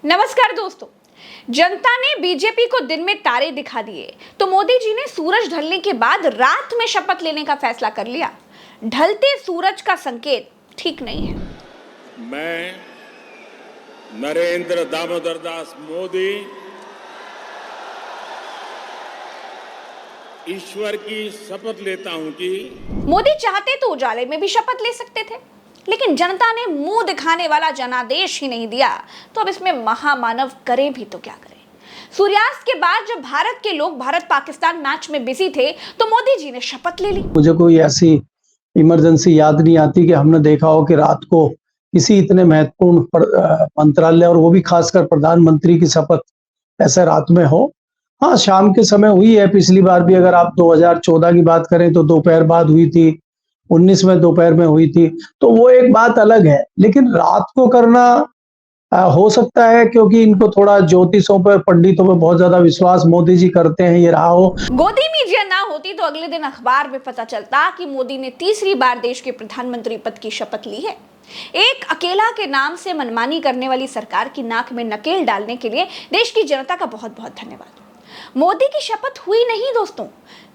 नमस्कार दोस्तों। जनता ने बीजेपी को दिन में तारे दिखा दिए तो मोदी जी ने सूरज ढलने के बाद रात में शपथ लेने का फैसला कर लिया। ढलते सूरज का संकेत ठीक नहीं है। मैं नरेंद्र दामोदर दास मोदी ईश्वर की शपथ लेता हूं कि मोदी चाहते तो उजाले में भी शपथ ले सकते थे, लेकिन जनता ने मुंह दिखाने वाला जनादेश ही नहीं दिया, तो अब इसमें महामानव करें भी तो क्या करें। सूर्यास्त के बाद जब भारत के लोग भारत पाकिस्तान मैच में बिजी थे तो मोदी जी ने शपथ ले ली। मुझे कोई ऐसी इमरजेंसी याद नहीं आती कि हमने देखा हो कि रात को किसी इतने महत्वपूर्ण मंत्रालय और वो भी खासकर प्रधानमंत्री की शपथ ऐसे रात में हो। हाँ, शाम के समय हुई है। पिछली बार भी अगर आप 2014 की बात करें तो दोपहर बाद हुई थी, 19 में दोपहर में हुई थी, तो वो एक बात अलग है। लेकिन रात को करना हो सकता है क्योंकि इनको थोड़ा ज्योतिषों पर, पंडितों पर बहुत ज्यादा विश्वास मोदी जी करते हैं, ये रहा हो। गोदी मीडिया ना होती तो अगले दिन अखबार में पता चलता कि मोदी ने तीसरी बार देश के प्रधानमंत्री पद की शपथ ली है। एक अकेला के नाम से मनमानी करने वाली सरकार की नाक में नकेल डालने के लिए देश की जनता का बहुत बहुत धन्यवाद। मोदी की शपथ हुई नहीं दोस्तों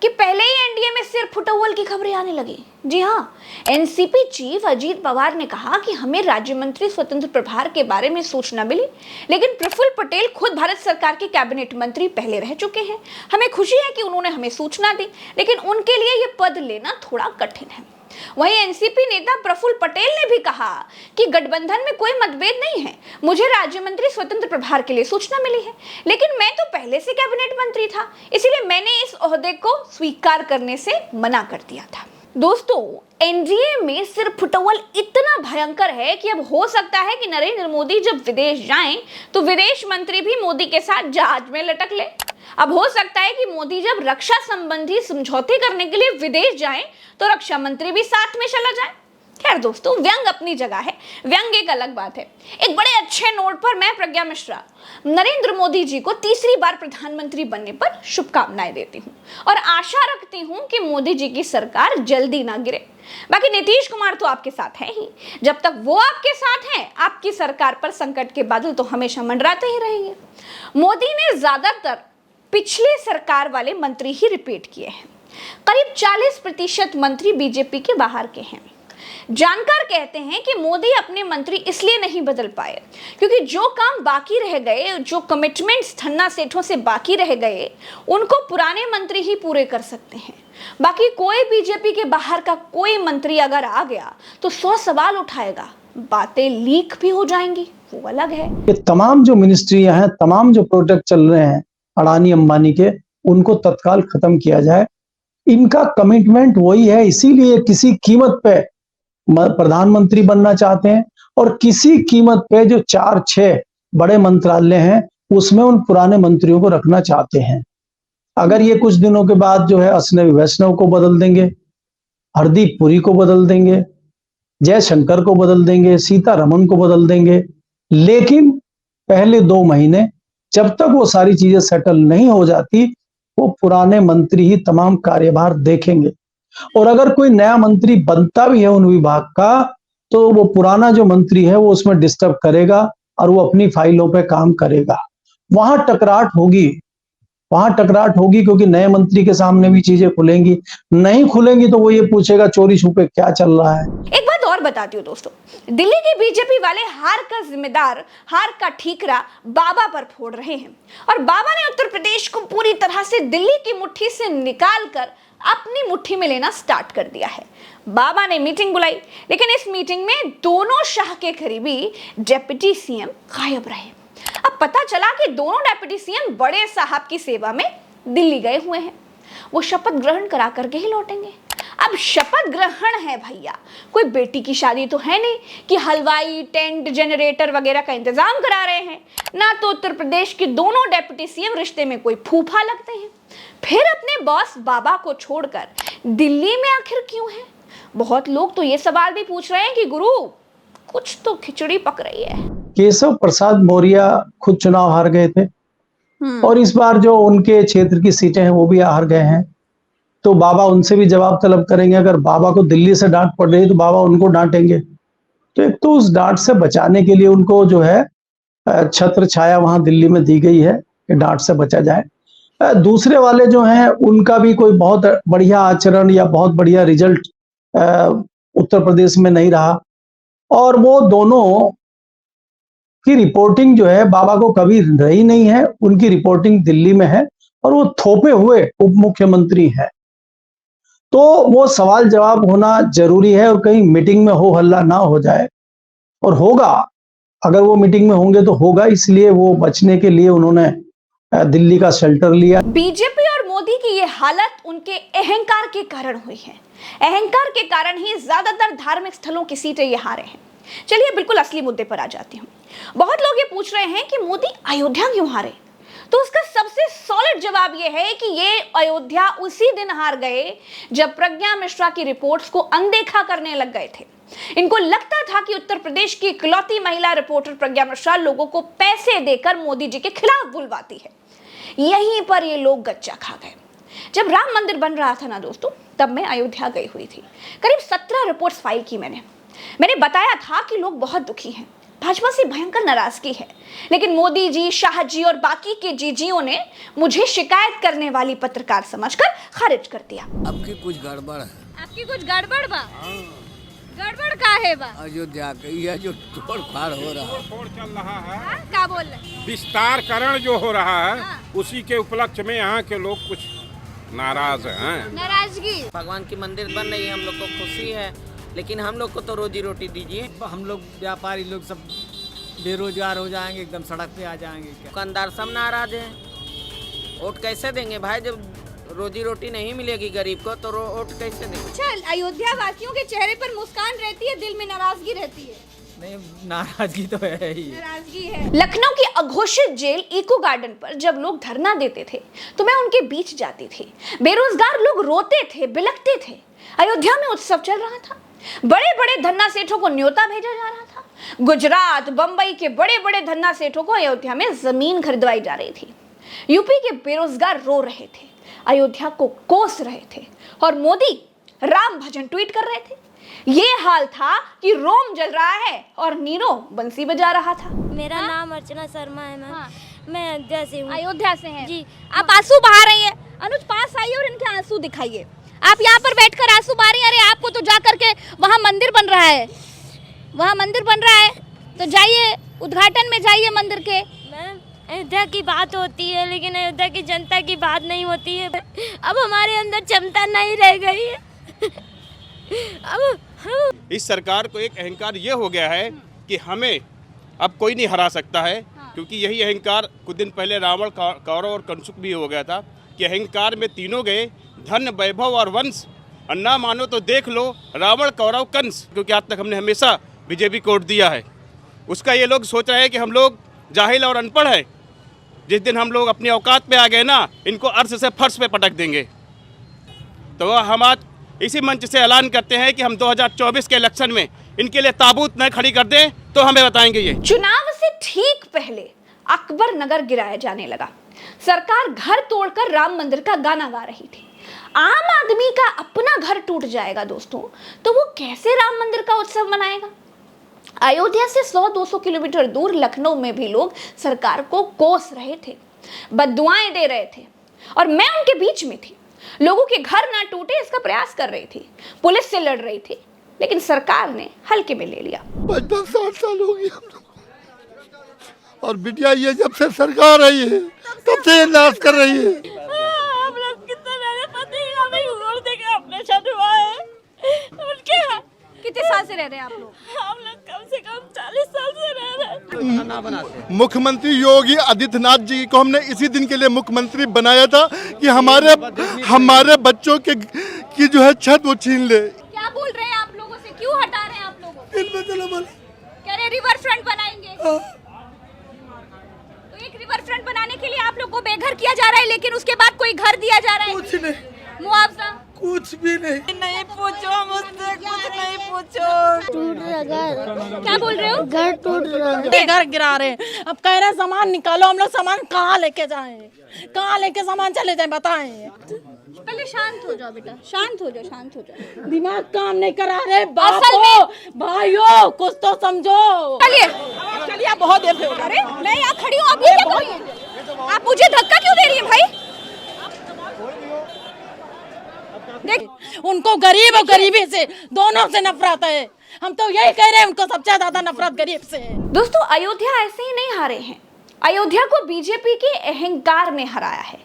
कि पहले ही एनडीए में सिर फुटौल की खबरें आने लगी। जी हाँ, एनसीपी चीफ अजीत पवार ने कहा कि हमें राज्य मंत्री स्वतंत्र प्रभार के बारे में सूचना मिली, लेकिन प्रफुल्ल पटेल खुद भारत सरकार के कैबिनेट मंत्री पहले रह चुके हैं। हमें खुशी है कि उन्होंने हमें सूचना दी, लेकिन उनके लिए यह पद लेना थोड़ा कठिन है। वहीं एनसीपी नेता प्रफुल्ल पटेल ने भी कहा कि गठबंधन में कोई मतभेद नहीं है। मुझे राज्य मंत्री स्वतंत्र प्रभार के लिए सूचना मिली है, लेकिन मैं तो पहले से कैबिनेट मंत्री था, इसीलिए मैंने इस ओहदे को स्वीकार करने से मना कर दिया था। दोस्तों, एनडीए में सिर्फ फुटौल इतना भयंकर है कि अब हो सकता है कि नरेंद्र मोदी जब विदेश जाएं तो विदेश मंत्री भी मोदी के साथ जहाज में लटक ले। अब हो सकता है कि मोदी जब रक्षा संबंधी समझौते करने के लिए विदेश जाएं तो रक्षा मंत्री भी साथ में चला जाए। खैर दोस्तों, व्यंग अपनी जगह है, व्यंग एक अलग बात है। एक बड़े अच्छे नोट पर मैं प्रज्ञा मिश्रा नरेंद्र मोदी जी को तीसरी बार प्रधानमंत्री बनने पर शुभकामनाएं देती हूं और आशा रखती हूं कि मोदी जी की सरकार जल्दी ना गिरे। बाकी नीतीश कुमार तो आपके साथ है ही, जब तक वो आपके साथ हैं आपकी सरकार पर संकट के बादल तो हमेशा मंडराते ही रहेंगे। मोदी ने ज्यादातर पिछले सरकार वाले मंत्री ही रिपीट किए हैं। करीब 40% मंत्री बीजेपी के बाहर के हैं। जानकार कहते हैं कि मोदी अपने मंत्री इसलिए नहीं बदल पाए क्योंकि जो काम बाकी रह गए, जो कमिटमेंट्स धन्ना सेठों से बाकी रह गए, उनको पुराने मंत्री ही पूरे कर सकते हैं। बाकी कोई बीजेपी के बाहर का कोई मंत्री अगर आ गया तो 100 सवाल उठाएगा, बातें लीक भी हो जाएंगी, वो अलग है। ये तमाम जो मिनिस्ट्रियां हैं, तमाम जो प्रोजेक्ट चल रहे हैं अडानी अंबानी के, उनको तत्काल खत्म किया जाए। इनका कमिटमेंट वही है, इसीलिए किसी कीमत पे प्रधानमंत्री बनना चाहते हैं और किसी कीमत पे जो 4-6 बड़े मंत्रालय हैं उसमें उन पुराने मंत्रियों को रखना चाहते हैं। अगर ये कुछ दिनों के बाद जो है अश्विनी वैष्णव को बदल देंगे, हरदीप पुरी को बदल देंगे, जयशंकर को बदल देंगे, सीतारमण को बदल देंगे, लेकिन पहले 2 महीने जब तक वो सारी चीजें सेटल नहीं हो जाती वो पुराने मंत्री ही तमाम कार्यभार देखेंगे। और अगर कोई नया मंत्री बनता भी है उन विभाग का तो वो पुराना जो मंत्री है वो उसमें डिस्टर्ब करेगा और वो अपनी फाइलों पे काम करेगा। वहां टकराहट होगी क्योंकि नए मंत्री के सामने भी चीजें खुलेंगी। नहीं खुलेंगी तो वो ये पूछेगा चोरी छुपे क्या चल रहा है। एक बात और बताती हूँ दोस्तों, दिल्ली की बीजेपी वाले हार का जिम्मेदार, हार का ठीकरा बाबा पर फोड़ रहे हैं और बाबा ने उत्तर प्रदेश को पूरी तरह से दिल्ली की मुट्ठी से निकाल कर अपनी मुट्ठी में लेना स्टार्ट कर दिया है। बाबा ने मीटिंग बुलाई, लेकिन इस मीटिंग में दोनों शाह के करीबी डिप्टी सीएम गायब रहे। अब पता चला कि दोनों डिप्टी सीएम बड़े साहब की सेवा में दिल्ली गए हुए हैं। वो शपथ ग्रहण करा करके ही लौटेंगे। अब शपथ ग्रहण है भैया, कोई बेटी की शादी तो है नहीं कि हलवाई, टेंट, जनरेटर वगैरह का इंतजाम करा रहे हैं। ना तो उत्तर प्रदेश के दोनों डिप्टी सीएम रिश्ते में कोई फूफा लगते हैं। फिर अपने बॉस बाबा को छोड़कर दिल्ली में आखिर क्यों है? बहुत लोग तो ये सवाल भी पूछ रहे हैं कि गुरु कुछ तो खिचड़ी पक रही है। केशव प्रसाद मौर्य खुद चुनाव हार गए थे और इस बार जो उनके क्षेत्र की सीटें हैं वो भी हार गए हैं, तो बाबा उनसे भी जवाब तलब करेंगे। अगर बाबा को दिल्ली से डांट पड़ रही तो बाबा उनको डांटेंगे। तो एक तो उस डांट से बचाने के लिए उनको जो है छत्र छाया वहां दिल्ली में दी गई है कि डांट से बचा जाए। दूसरे वाले जो हैं उनका भी कोई बहुत बढ़िया आचरण या बहुत बढ़िया रिजल्ट उत्तर प्रदेश में नहीं रहा, और वो दोनों की रिपोर्टिंग जो है बाबा को कभी रही नहीं है। उनकी रिपोर्टिंग दिल्ली में है और वो थोपे हुए उप मुख्यमंत्री हैं, तो वो सवाल जवाब होना जरूरी है और कहीं मीटिंग में हो हल्ला ना हो जाए। और होगा, अगर वो मीटिंग में होंगे तो होगा, इसलिए वो बचने के लिए उन्होंने दिल्ली का शेल्टर लिया। बीजेपी और मोदी की ये हालत उनके अहंकार के कारण हुई है। अहंकार के कारण ही ज्यादातर धार्मिक स्थलों की सीटें ये हारे हैं। चलिए बिल्कुल असली मुद्दे पर आ जाती हूँ। बहुत लोग ये पूछ रहे हैं कि मोदी अयोध्या क्यों हारे, तो उसका सबसे सॉलिड जवाब यह है कि ये अयोध्या उसी दिन हार गए जब प्रज्ञा मिश्रा की रिपोर्ट्स को अनदेखा करने लग गए थे। इनको लगता था कि उत्तर प्रदेश की इकलौती महिला रिपोर्टर प्रज्ञा मिश्रा लोगों को पैसे देकर मोदी जी के खिलाफ बुलवाती है। यहीं पर ये लोग गच्चा खा गए। जब राम मंदिर बन रहा था ना दोस्तों, तब मैं अयोध्या गई हुई थी। करीब 17 रिपोर्ट्स फाइल की मैंने बताया था कि लोग बहुत दुखी हैं, भाजपा से भयंकर नाराजगी है, लेकिन मोदी जी, शाह जी और बाकी के जीजीओं ने मुझे शिकायत करने वाली पत्रकार समझकर खारिज कर दिया। आपकी कुछ गड़बड़ है। आपकी कुछ गड़बड़ बा? गड़बड़ का है बा? अयोध्या के ये जो तोड़ फाड़ हो रहा है, तोड़ चल रहा है, क्या बोल रहे? विस्तारकरण जो हो रहा है, उसी के उपलक्ष्य में यहाँ के लोग कुछ नाराज हैं। नाराजगी? भगवान की मंदिर बन रही है, हम लोग को खुशी है, लेकिन हम लोग को तो रोजी रोटी दीजिए। हम लोग व्यापारी लोग सब बेरोजगार हो जाएंगे, एकदम सड़क पे आ जाएंगे। दुकानदार सब नाराज हैं। वोट कैसे देंगे भाई, जब रोजी रोटी नहीं मिलेगी गरीब को तो वोट कैसे देंगे? चल, अयोध्या वासियों के चेहरे पर मुस्कान रहती है, दिल में नाराजगी रहती है। नहीं, नाराजगी तो है ही। नाराजगी है। लखनऊ की अघोषित जेल इको गार्डन पर जब लोग धरना देते थे तो मैं उनके बीच जाती थी। बेरोजगार लोग रोते थे, बिलखते थे। अयोध्या में उत्सव चल रहा था। बड़े बड़े धन्ना सेठों को न्योता भेजा जा रहा था। गुजरात, बंबई के बड़े बड़े धन्ना सेठों को अयोध्या में जमीन खरीदवाई जा रही थी। यूपी के बेरोजगार रो रहे थे, अयोध्या को कोस रहे थे, और मोदी राम भजन ट्वीट कर रहे थे। ये हाल था कि रोम जल रहा है और नीरो बंसी बजा रहा था। मेरा नाम अर्चना शर्मा है। मैं अयोध्या से हूँ। अयोध्या से हैं जी। आप आंसू बहा रही हैं। अनुज पास आइए और इनके आंसू दिखाइए। आप यहाँ पर बैठकर आंसू बहा रही हैं। अरे आपको तो जा करके वहाँ मंदिर बन रहा है, वहाँ मंदिर बन रहा है, तो जाइए उद्घाटन में जाइए मंदिर के। मैम, अयोध्या की बात होती है लेकिन अयोध्या की जनता की बात नहीं होती है। अब हमारे अंदर क्षमता नहीं रह गई है। अब इस सरकार को एक अहंकार ये हो गया है कि हमें अब कोई नहीं हरा सकता है, क्योंकि यही अहंकार कुछ दिन पहले रावण, कौरव और कंसुक भी हो गया था कि अहंकार में तीनों गए, धन, वैभव और वंश। और ना मानो तो देख लो रावण, कौरव, कंस, क्योंकि आज तक हमने हमेशा बीजेपी को वोट दिया है। उसका ये लोग सोच रहे हैं कि हम लोग जाहिल और अनपढ़ हैं। जिस दिन हम लोग अपनी औकात पे आ गए ना, इनको अर्श से फर्श पे पटक देंगे। तो हम आज इसी मंच से ऐलान करते हैं कि हम 2024 के इलेक्शन में इनके लिए ताबूत न खड़ी कर दें तो हमें बताएंगे ये। चुनाव से ठीक पहले अकबर नगर गिराया जाने लगा। सरकार घर तोड़कर राम मंदिर का गाना गा रही थी। आम आदमी का अपना घर टूट जाएगा दोस्तों, तो वो कैसे राम मंदिर का उत्सव मनाएगा? अयोध्या से 100-200 किलोमीटर दूर लखनऊ में भी लोग सरकार को कोस रहे थे, बद्दुआएं दे रहे थे, और मैं उनके बीच में थी। लोगों के घर ना टूटे इसका प्रयास कर रही थी, पुलिस से लड़ रही थी, लेकिन सरकार ने हल्के में ले लिया। 55-60 साल हो गए हम लोग, और बिटिया ये जब से सरकार आई है तब से ये नाश कर रही है। हम लोग कितने मेरे पति हमें उड़ देके अपने साथ हुआ है। उनके कितने साल से रह रहे हैं आप लोग? हम लोग कम से कम 40 साल से रह रहे हैं। मुख्यमंत्री योगी आदित्यनाथ जी को हमने इसी दिन के लिए मुख्यमंत्री बनाया था कि हमारे बच्चों की जो है छत वो छीन ले। क्या बोल रहे हैं आप लोगों से? क्यों हटा रहे हैं आप लोगों को? कह रहे रिवर फ्रंट बनाएंगे। तो एक रिवर फ्रंट बनाने के लिए आप लोग को बेघर किया जा रहा है, लेकिन उसके बाद कोई घर दिया जा रहा है? कुछ नहीं, मुआवजा कुछ भी नहीं पूछो मुझसे, कुछ नहीं पूछो। टूट रहा घर, क्या बोल रहे हो? घर टूट रहा है। घर गिरा रहे हैं। अब कह रहे हैं सामान निकालो, हम लोग सामान कहाँ लेके जाएं, कहाँ लेके सामान चले जाएं बताएं। पहले शांत हो जाओ बेटा, शांत हो जाओ, शांत हो जाओ। दिमाग काम नहीं करा रहे असल बापों भाइयों, कुछ तो समझो। चलिए चलिए, बहुत देर हो गई। अरे मैं यहाँ खड़ी हूँ, आप ये क्या कर रही हैं? आप मुझे धक्का क्यों दे रही हैं भाई? देख, उनको गरीब और गरीबी से दोनों से नफरत है। हम तो यही कह रहे हैं, उनको सबसे ज्यादा नफरत गरीब से है। दोस्तों, अयोध्या ऐसे ही नहीं हारे हैं। अयोध्या को बीजेपी के अहंकार ने हराया है।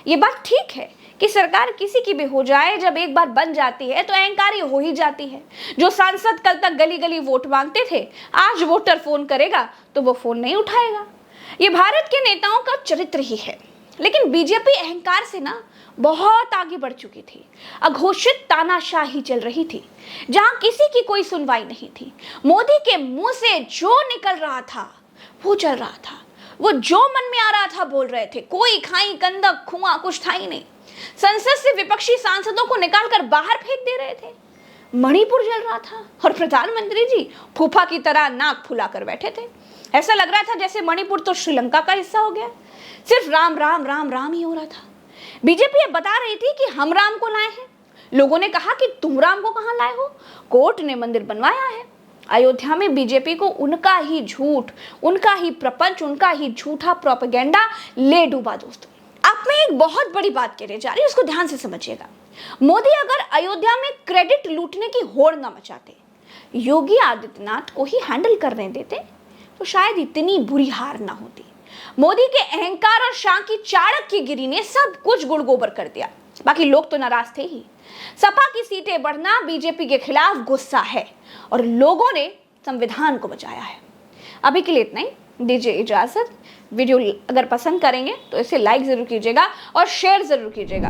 ये बात ठीक है कि सरकार किसी की भी हो जाए, जब एक बार बन जाती है तो अहंकारी हो ही जाती है। जो सांसद कल तक गली गली वोट मांगते थे, आज वोटर फोन करेगा तो वो फोन नहीं उठाएगा। ये भारत के नेताओं का चरित्र ही है। लेकिन बीजेपी अहंकार से ना बहुत आगे बढ़ चुकी थी। अघोषित तानाशाही चल रही थी, जहां किसी की कोई सुनवाई नहीं थी। मोदी के मुंह से जो निकल रहा था वो चल रहा था, वो जो मन में आ रहा था बोल रहे थे। कोई खाई कंदक खुआ कुछ था ही नहीं। संसद से विपक्षी सांसदों को निकालकर बाहर फेंक दे रहे थे। मणिपुर जल रहा था और प्रधानमंत्री जी फूफा की तरह नाक फुलाकर बैठे थे। ऐसा लग रहा था जैसे मणिपुर तो श्रीलंका का हिस्सा हो गया। सिर्फ राम राम राम राम ही हो रहा था। बीजेपी ये बता रही थी कि हम राम को लाए हैं। लोगों ने कहा कि तुम राम को कहां लाए हो? कोर्ट ने मंदिर बनवाया है। अयोध्या में बीजेपी को उनका ही झूठ, उनका ही प्रपंच, उनका ही झूठा प्रोपेगेंडा ले डूबा। दोस्तों, अब मैं एक बहुत बड़ी बात कहने जा रही हूं, उसको ध्यान से समझिएगा। मोदी अगर अयोध्या में क्रेडिट लूटने की होड़ न मचाते, योगी आदित्यनाथ को ही हैंडल करने देते, तो शायद इतनी बुरी हार ना होती। मोदी के अहंकार और शाह की चाणक्यगिरी ने सब कुछ गुड़ गोबर कर दिया। बाकी लोग तो नाराज थे ही। सपा की सीटें बढ़ना बीजेपी के खिलाफ गुस्सा है और लोगों ने संविधान को बचाया है। अभी के लिए इतना ही, दीजिए इजाजत। वीडियो अगर पसंद करेंगे तो इसे लाइक जरूर कीजिएगा और शेयर जरूर कीजिएगा।